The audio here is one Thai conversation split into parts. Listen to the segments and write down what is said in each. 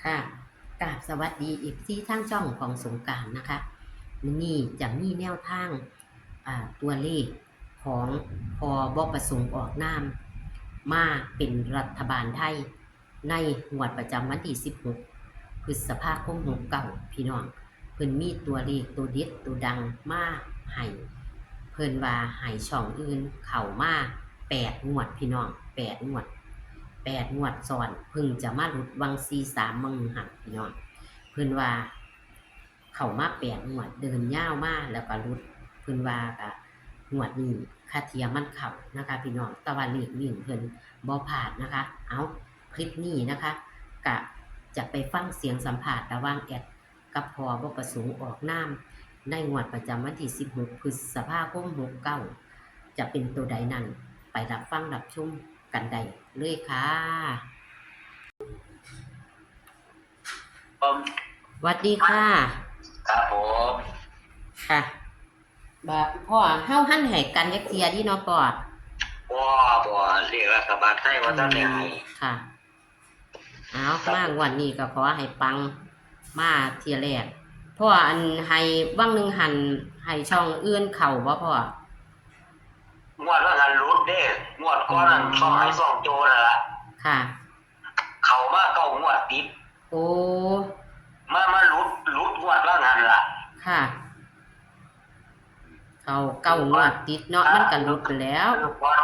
ค่ะกราบสวัสดีอีกที่ทางช่องของสงกรานต์นะคะมื้อนี้จะมีแนวทางตัวเลขของพบประสงค์ออกนามมาเป็นรัฐบาลไทยในงวดประจำวันที่16พฤษภาคม69พี่น้องเพิ่นมีตัวเลขตัวเด็ดตัวดังมาให้เพิ่นว่าให้ช่องอื่นเข้ามา8งวดพี่น้อง8งวดซ้อนเพิ่งจะมาหลุดวัง43มั่งหักพี่น้องเพิ่นว่าเข้ามา8งวดเดินยาวมาแล้วก็หลุดเพิ่นว่าก็งวดนี้ค่าเทียมมันเข้านะคะพี่น้องแต่ว่าเลขวิ่งเพิ่นบ่พลาดนะคะเอาคลิปนี้นะคะก็จะไปฟังเสียงสัมภาษณ์ระหว่างแอดกับพบ่ประสงค์ออกนามในงวดประจำวันที่16พฤษภาคม69จะเป็นตัวใดนั้นไปรับฟังรับชมกันได้เลยค่ะผมสวัสดีค่ะครับผมค่ะพ่อเฮาหันให้กันจักเที่ยดิเนาะพ่อบ่เรียกรัฐบาลไทยว่าท่านได้ให้ค่ะเอามางวันนี้ก็ขอให้ปังมาเที่ยแรกพ่ออันให้วังหนึงหันให้ช่องอื่นเข้าบ่พ่องวดว่ากันรุดเด้งวดก่อนนั้นช่องให้ซ่องโจนั่นล่ะค่ะเข้ามาเก้างวดติดโอ้มารุดงวดว่างั้นล่ะค่ะเขาเก้างวดติดเนาะมันก็หลุดแล้ว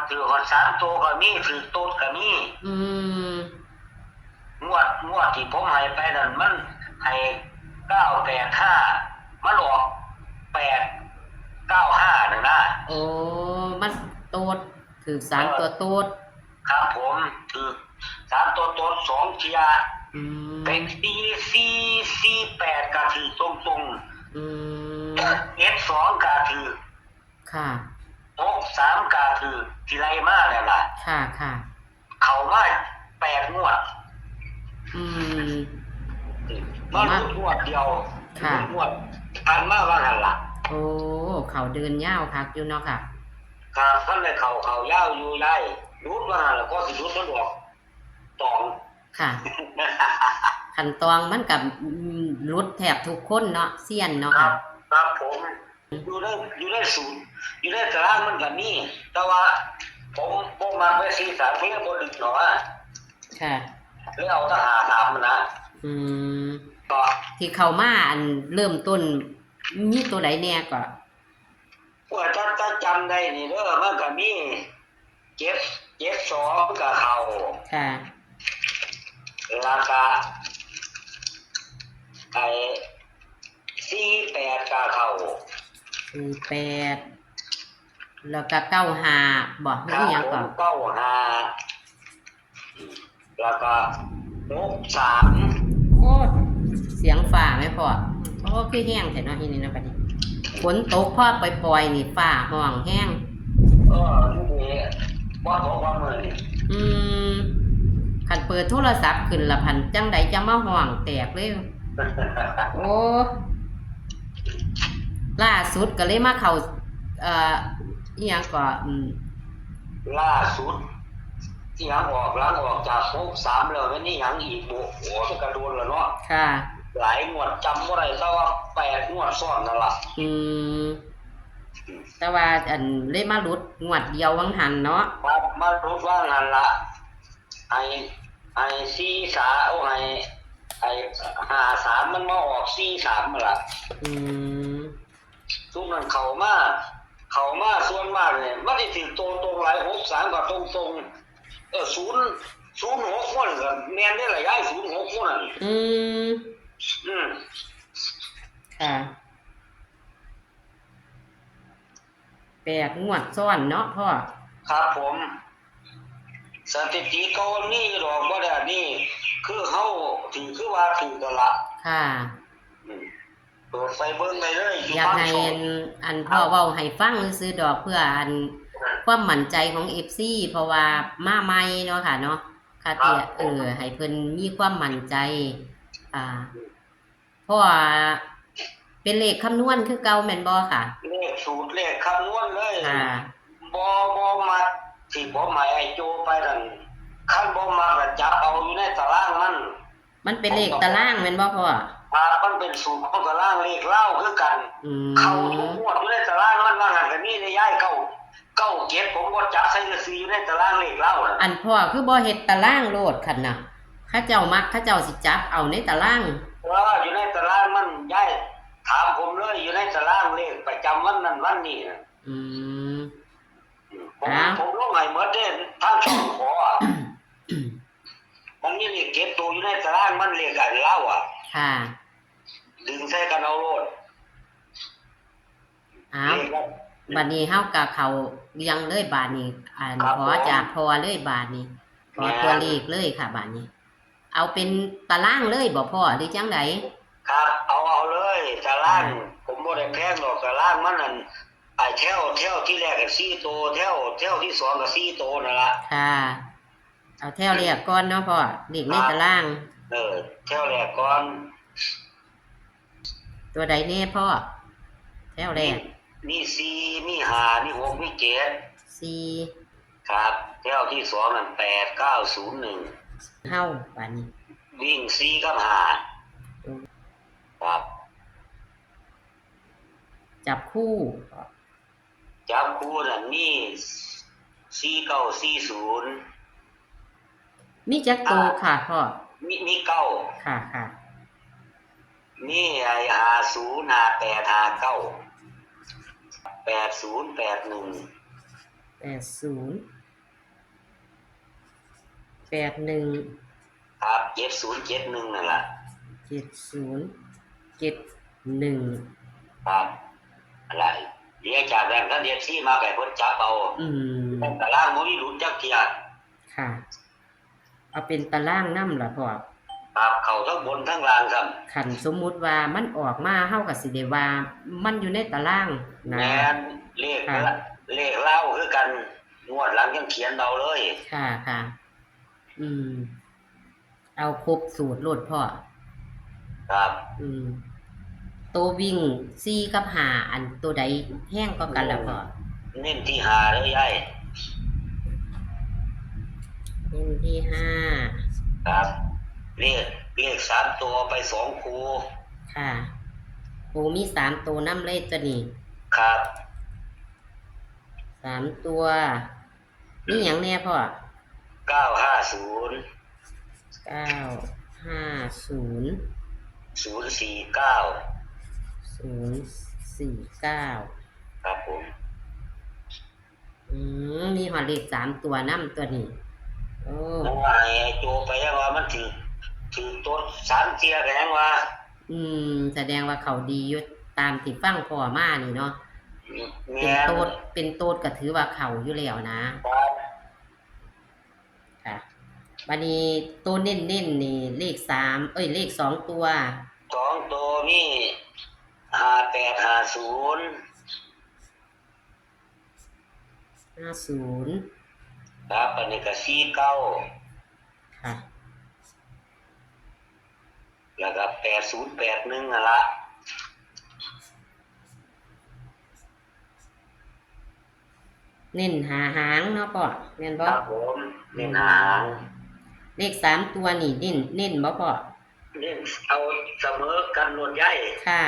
ถือคน3ตัวก็มีถือโต๊ดก็มีงวดที่ผมให้ไปนั่นมันให้985มันออก895นั่นนะโอ้มันโตดถือ3ตัวโตดครับผมถือ3ตัวโตด2เที่ยเป็น448ก็ถือตรงF2 ก็ถือค่ะ63ก็ถือที่ไรมาแล้วล่ะค่ะเข้ามา8งวดมางวดเดียวงวดอันมาว่าหั่นล่ะโอ้เขาเดินยาวคักอยู่เนาะค่ะครับท่านได้เขายาวอยู่ได้รู้ว่าหั่นแล้วก็สิรู้สะดวกตองค่ะขั้นตอนมันกับรุดแทบทุกคนเนาะเซียนเนาะครับผมอยู่ได้ศูนย์อยู่ได้ตารางมันก็มีแต่ว่าผมมาไป43เพิ่นบ่ดึกเนาะค่ะแล้วเอาทหารถามมันนะก็ที่เข้ามาอันเริ่มต้นมีตัวใดแน่ก็ว่าถ้าจำได้นี่เด้อมันก็มี772ก็เข้าค่ะแล้วก็48ก็เข้า48แล้วก็95บ่มีหยังก็95แล้วก็63โอ้เสียงฟ้าแม่พ่อโอ้คือแห้งแท้เนาะทีนี้นะบัดนี้ฝนตกพอปล่อยๆนี่ฟ้าห้องแห้งนี่บ่ตกว่ามื้อนี้คันเปิดโทรศัพท์ขึ้นละพันจังใดจะมาห้องแตกเลยโอ้ล่าสุดก็เลยมาเข้าอีหยังก็ล่าสุดที่หยังออกหลังออกจาก63แล้วนี่หยังอีกบ่โอ้กระโดดแล้วเนาะค่ะหลายงวดจำบ่ได้แต่ว่า8งวดซ้อนนั่นล่ะแต่ว่าอันเลยมาหลุดงวดเดียววังหันเนาะครับมาหลุดว่างั้นล่ะไอ้43โอ้ไอ้53มันมาออก43นั่นล่ะทุกนั้นเข้ามาส่วนมากเนี่ยมันสิถึงตรงหลาย63ก็ตรง006มันก็แม่นได้หลาย06มันค่ะ8งวดซ้อนเนาะพ่อครับผมสถิติเก่านี่ดอกบ่ได้นี่คือเฮาถือคือว่าถือกันละค่ะเปิดไฟเบิ่งได้เลยอยากให้อันพ่อเว้าให้ฟังซื่อดอกเพื่ออันความมั่นใจของ FC เพราะว่ามาใหม่เนาะค่ะเนาะค่ะเตี้ยให้เพิ่นมีความมั่นใจเพราะว่าเป็นเลขคำนวณคือเก่าแม่นบ่ค่ะเลขสูตรเลขคำนวณเลยค่ะบ่มาสิบ่หมายไอ้โจไปนั่นคันบ่มาก็จับเอาอยู่ในตารางมัน มันเป็นเลขตารางแม่นบ่พ่อมันเป็นสูตรของตารางเลขเล่าคือกันเข้าทุกงวดอยู่ในตารางมันว่างั้นก็มีในย้ายเก้าเก็บผมก็จับใส่ซีอยู่ในตารางเลขเล่าน่ะอันพ่อคือบ่เฮ็ดตารางโลดคั่นน่ะเขาเจ้ามักเขาเจ้าสิจับเอาในตารางอยู่ในตารางมันย้ายถามผมเลยอยู่ในตารางเลขประจำวันนั้นวันนี้น่ะผมลงให้หมดเด้ทางช่องขอมันมีเลขเก็บตัวอยู่ในตารางมันเลขกันเล่าค่ะดึงใส่กันเอาโลดบัดนี้เฮาก็เข้าเรียงเลยบาดนี้ขอจากพอเลยบาดนี้ขอตัวเลขเลยค่ะบาดนี้เอาเป็นตารางเลยบ่พ่อหรือจังได๋ครับเอาเลยตารางผมบ่ได้แพงดอกตารางมันนั่นแถวที่แรกก็4ตัวแถวที่2ก็4ตัวนั่นล่ะค่ะเอาแถวแรกก่อนเนาะพ่อเลขในตารางแถวแรกก่อนตัวใดแน่พ่อแถวแรกมี4มี5มี6มี7 4ครับแถวที่2นั่น8 9 0 1เฮาบาดนี้วิ่ง4กับ5ครับจับคู่นั่นมี4940มีจักตัวค่ะพ่อมี9ค่ะมี50 58 59 80 81 ครับ7071นั่นล่ะ7071ครับอะไรเรียกจากนั้นท่านเรียกที่มาให้เพิ่นจับเอาตารางบ่มีหลุดจักเที่ยค่ะเอาเป็นตารางนำล่ะพ่อครับเข้าทั้งบนทั้งล่างครับคันสมมุติว่ามันออกมาเฮาก็สิได้ว่ามันอยู่ในตารางนะแม่นเลขเล่าคือกันงวดหลังยังเขียนเอาเลยค่ะเอาครบสูตรโลดพ่อครับตัววิ่ง4กับ5อันตัวใดแห้งกว่ากันล่ะพ่อเน้นที่5เด้อยายเน้นที่5ครับเลข3ตัวไป2คู่ค่ะโอ้มี3ตัวนำเลยตัวนี้ครับ3ตัวมีหยังแน่พ่อ950 049 ครับผมมีหอดเลข3ตัวนำตัวนี้โอ้ไอ้โจไปยังว่ามันถือต้น3เที่ยก็ยังว่าแสดงว่าเขาดีอยู่ตามที่ฟังพ่อมานี่เนาะเป็นโตดก็ถือว่าเขาอยู่แล้วนะค่ะบัดนี้ตัวเน้นนี่เลข3เลข2ตัว2ตัวมี5850ครับอันนี้ก็49ค่ะแล้วก็8081นั่นล่ะเน้นหางเนาะพ่อแม่นบ่ครับผมเน้นหางเลข3ตัวนี่เน้นบ่พ่อเน้นเอาเสมอกันโลดใหญ่ค่ะ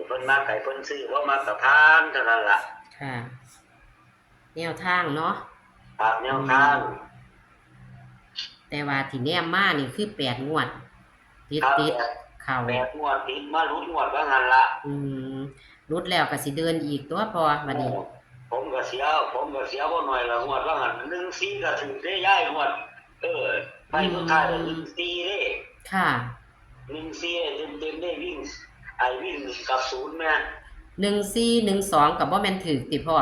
เพิ่นมาไก่เพิ่นซื้อบ่มาก็ผ่านเท่านั้นล่ะค่ะแนวทางเนาะครับแนวทางแต่ว่าที่แนมมานี่คือ8งวดติดเข้า8งวดติดมารุดงวดว่างั้นล่ะรุดแล้วก็สิเดินอีกตัวพอบัดนี้ผมก็เสียบ่น้อยละงวดว่างั้น14ก็ถึงได้ย้ายงวดไปสุดท้าย14เด้ค่ะ14เต็มๆได้วิ่งกับ0แม่14 12ก็บ่แม่นถูกติพ่อ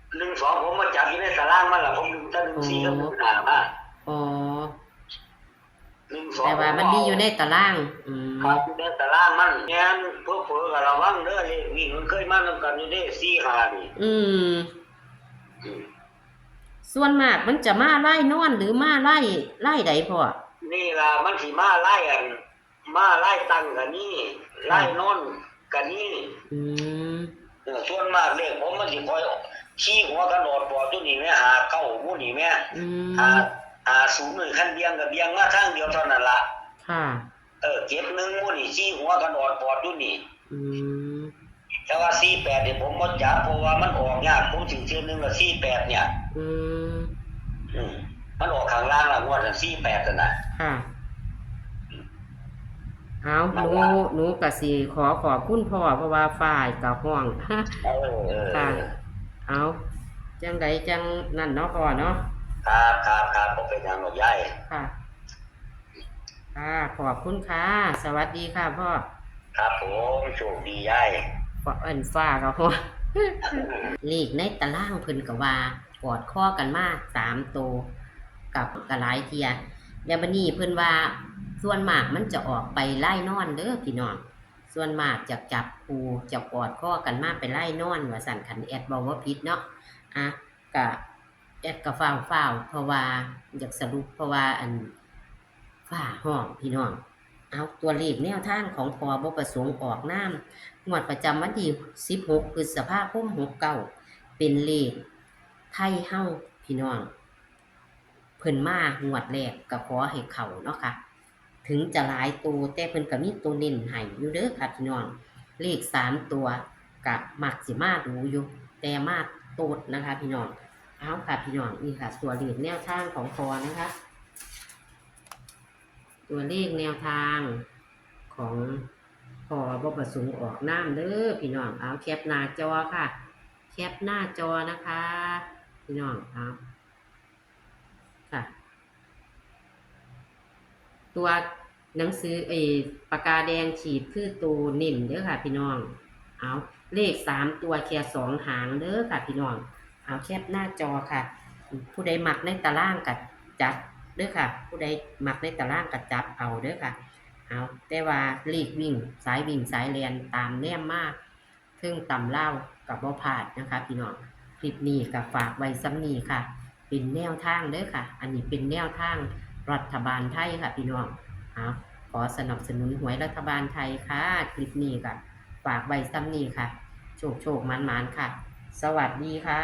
12ผมมาจับอยู่ในตารางมันล่ะผมดึงแต่14กับ15มาแต่ว่ามันมีอยู่ในตารางครับอยู่ในตารางมันแม่นเพิ่นก็ระวังเด้อเลขวิ่งมันเคยมานำกันอยู่เด้4 5นี่ส่วนมากมันจะมาไล่นอนหรือมาไล่ใดพ่อนี่ล่ะมันสิมาไล่ตั้งกันนี่ไล่นอนกันนี่ส่วนมากเลขผมมันสิคอยขี้หัวกันโดดบ่ตัวนี้แม่หา9หมู่นี่แม่หา0นี่คันเบียงกับเบียงมาทางเดียวเท่านั้นล่ะ ค่ะเก็บหนึ่งหมู่นี่ชี้หัวกันออดปอดอยู่นี่ อืมแต่ว่า48นี่ผมบ่จับเพราะว่ามันออกยากผมถึงเทื่อนึงละ48เนี่ยอืมอืมมันออกข้างล่างละงวดละ48นั่นน่ะค่ะเอานั่นล่ะหนูก็สิขอบคุณพ่อเพราะว่าฝ่ายก็ฮ้อง เอค่ะ อเอาจังใดจังนั่นเนาะพ่อเนาะครับบ่เป็นหยังหรอกยาย ค่ะ ค่ะขอบคุณค่ะ สวัสดีค่ะพ่อครับผมโชคดียาย ฟ้าก็ฮ้อง เลขในตารางเพิ่นก็ว่ากอดข้อกันมา3ตัวกับกะหลายเที่ยแล้วบัดนี้เพิ่นว่าส่วนมากมันจะออกไปไล่นอนเด้อพี่น้องส่วนมากจะจับคู่จะกอดข้อกันมาไปไล่นอนว่าสั่นคันแอดเว้าบ่ผิดเนาะอ่ะก็แอดก็ฟ้าวๆเพราะว่าอยากสรุปเพราะว่าฟ้าห้องพี่น้องเอาตัวเลขแนวทางของพบ่ประสงค์ออกนามงวดประจำวันที่16พฤษภาคม69เป็นเลขไทยเฮาพี่น้องเพิ่นมางวดแรกก็ขอให้เข้าเนาะค่ะถึงจะหลายตัวแต่เพิ่นก็มีตัวเน้นให้อยู่เด้อค่ะพี่น้องเลข3ตัวก็มักสิมาดูอยู่แต่มาโตดนะคะพี่น้องเอาค่ะพี่น้องนี่ค่ะตัวเลขแนวทางของพอนะคะตัวเลขแนวทางของพอบ่ประสงค์ออกนามเด้อพี่น้องเอาแคปหน้าจอค่ะแคปหน้าจอนะคะพี่น้องเอาค่ะตัวหนังสือปากกาแดงขีดคือตัวเน้นเด้อค่ะพี่น้องเอาเลข3ตัวแค่2หางเด้อค่ะพี่น้องเอาแคปหน้าจอค่ะผู้ใดมักในตารางก็จัดเด้อค่ะผู้ใดมักในตารางก็จับเอาเด้อค่ะเอาแต่ว่าเลขวิ่งสายวิ่งสายเรียนตามแนมมากซึ่งต่ำเล่ากับบ่พลาดนะคะพี่น้องคลิปนี้ก็ฝากไว้ซ้ำนี้ค่ะเป็นแนวทางเด้อค่ะอันนี้เป็นแนวทางรัฐบาลไทยค่ะพี่น้องขอสนับสนุนหวยรัฐบาลไทยค่ะคลิปนี้ก็ฝากไว้ซ้ำนี้ค่ะโชคมันค่ะสวัสดีค่ะ